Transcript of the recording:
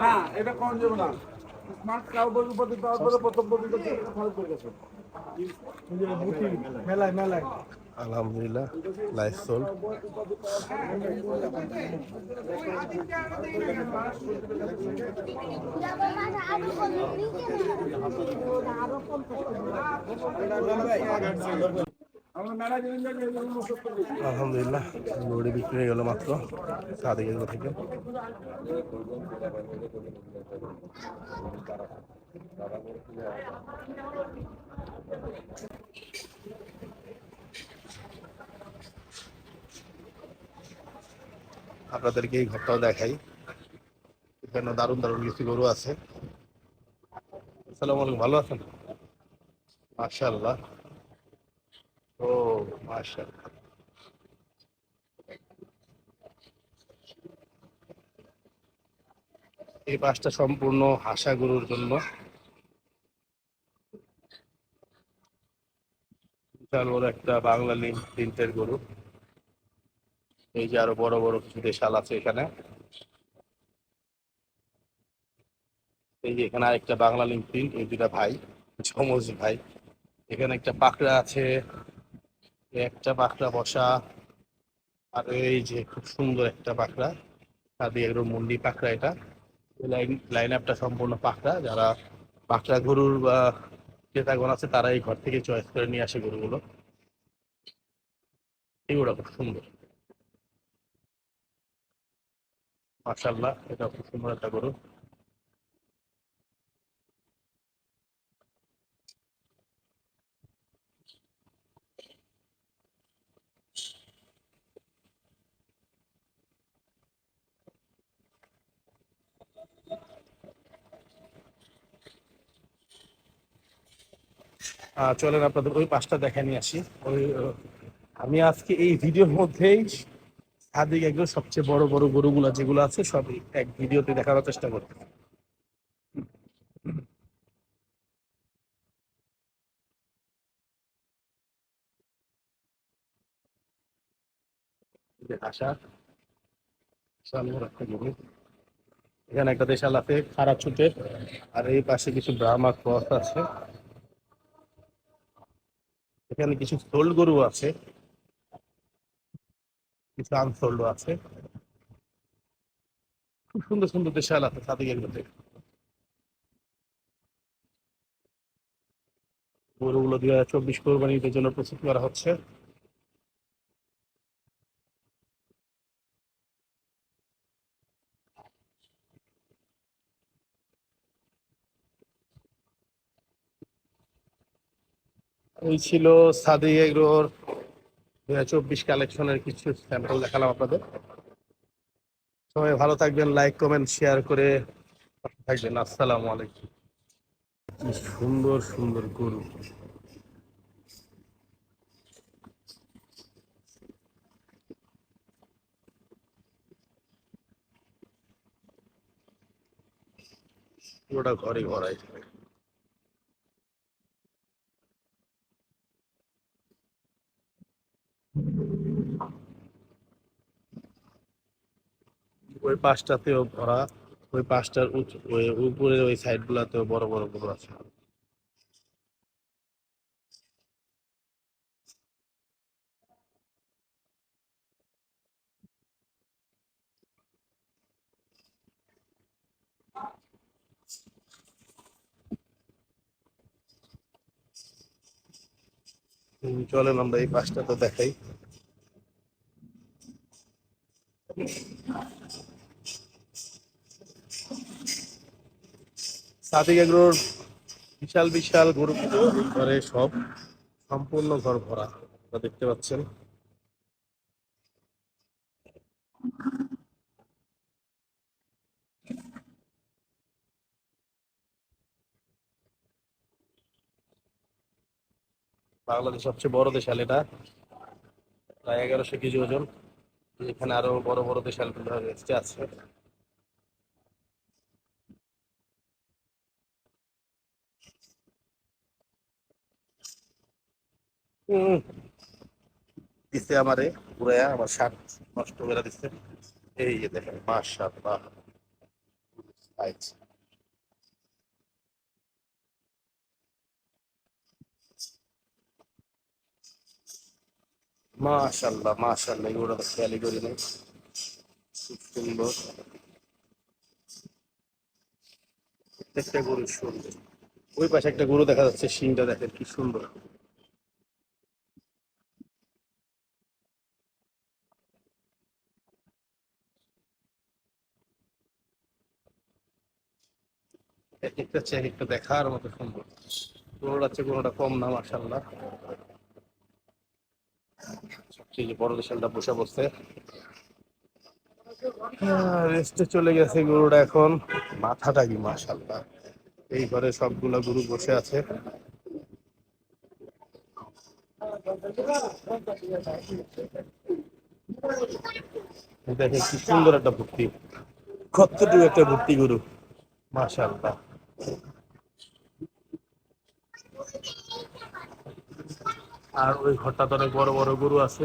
না এটা কোন যাবে না স্মার্ট কাউবয় উপাধি পাওয়ার পরে প্রথম পর্যন্ত খরচ করে গেছে মেলায় মেলায় আলহামদুলিল্লাহ লাইফ সোল্ড। আলহামদুলিল্লাহ গরুটি বিক্রি হয়ে গেল মাত্র সাদিকের থেকে। আপনাদেরকে এই ঘরটাও দেখাই, এখানে দারুণ দারুণ কিছু গরু আছে। আসসালামু আলাইকুম, ভালো আছেন? মাশাআল্লাহ, ও মাশাআল্লাহ। এই পাশটা সম্পূর্ণ হাসা গরুর জন্য, বিশাল বড় একটা বাংলা লিঙ্ক প্রিন্টের গরু। এই যে আরো বড় বড় কিছু দেশাল আছে এখানে। এই যে এখানে আরেকটা বাংলা লিঙ্ক প্রিন্ট, এই দুটা ভাই যমজ ভাই। এখানে একটা পাকড়া আছে, একটা পাকড়া বসা, আর এই যে খুব সুন্দর একটা পাকড়া, সাদি এগুলো মুন্ডি পাকড়া। এটা লাইন আপটা সম্পূর্ণ পাকড়া। যারা পাকড়া গরুর বা ক্রেতাগণ আছে তারা এই ঘর থেকে চয়েস করে নিয়ে আসে গরুগুলো। এগুলো খুব সুন্দর, মাশাআল্লাহ, এটা খুব সুন্দর একটা গরু। চলেন আপনাদের ওই পাশটা দেখে নিয়ে আসি। ওই আমি আজকে এই ভিডিওর মধ্যেই সাদিক একদম সবচেয়ে বড় বড় গরুগুলা যেগুলো আছে সব এক ভিডিওতে দেখানোর চেষ্টা করতে। আশা একটা গরু, এখানে একটা দেশাল আছে খারাপ ছুটের, আর এই পাশে কিছু ব্রাহ্মা ক্রস আছে। এখানে কিছু সোল্ড গরু আছে, কিছু আনসোল্ড আছে। খুব সুন্দর সুন্দর দেশাল আছে সাদিকের মধ্যে। গরুগুলো 2024 কোরবানির জন্য প্রস্তুত করা হচ্ছে। এই ছিল সাদিক এগ্রোর 2024 কালেকশনের কিছু স্যাম্পল দেখালাম আপনাদের। সবাই ভালো থাকবেন, লাইক কমেন্ট শেয়ার করে থাকবেন। আসসালামু আলাইকুম। কি সুন্দর সুন্দর গরু, পুরোটা ঘরে ঘরাই। ওই পাশটাতেও ভরা, ওই পাশটার ওই উপরে ওই সাইড গুলাতেও বড় বড় গরু আছে। চলেন আমরা এই পাশটা তো দেখাই। সাদিক এগ্রোর বিশাল বিশাল গরু ঘরে সব সম্পূর্ণ ঘর ভরা, আপনারা দেখতে পাচ্ছেন। বাংলাদেশ সবচেয়ে বড় দেশাল এটা, প্রায় 1100 কেজি ওজন। এখানে আরো বড় বড় দেশাল আছে। দিছে আমারে ঘুরাইয়া, আমার শার্ট নষ্ট করে দিচ্ছে। এই যে দেখেন, মাশাআল্লাহ, মাশাআল্লাহ মাশাআল্লাহ, এগুলো তো খেয়ালই করি নাই, খুব সুন্দর। প্রত্যেকটা গরু সুন্দর। ওই পাশে একটা গরু দেখা যাচ্ছে, শিংটা দেখেন কি সুন্দর। এক একটা চেয়ে এক একটা দেখার মতো সুন্দর। গরুটা চেয়ে গরুটা কম না, মাশাআল্লাহ। সবচেয়ে যে বড় বিশালটা বসে বসছে, রেস্টে চলে গেছে গরুটা এখন। মাথাটা কি মাশাআল্লাহ। এই ঘরে সবগুলা গরু বসে আছে। দেখেন কি সুন্দর একটা ভর্তি, কতটুকু একটা ভর্তি গরু, মাশাআল্লাহ। আর ওই ঘরটা তো অনেক বড় বড় গরু আছে।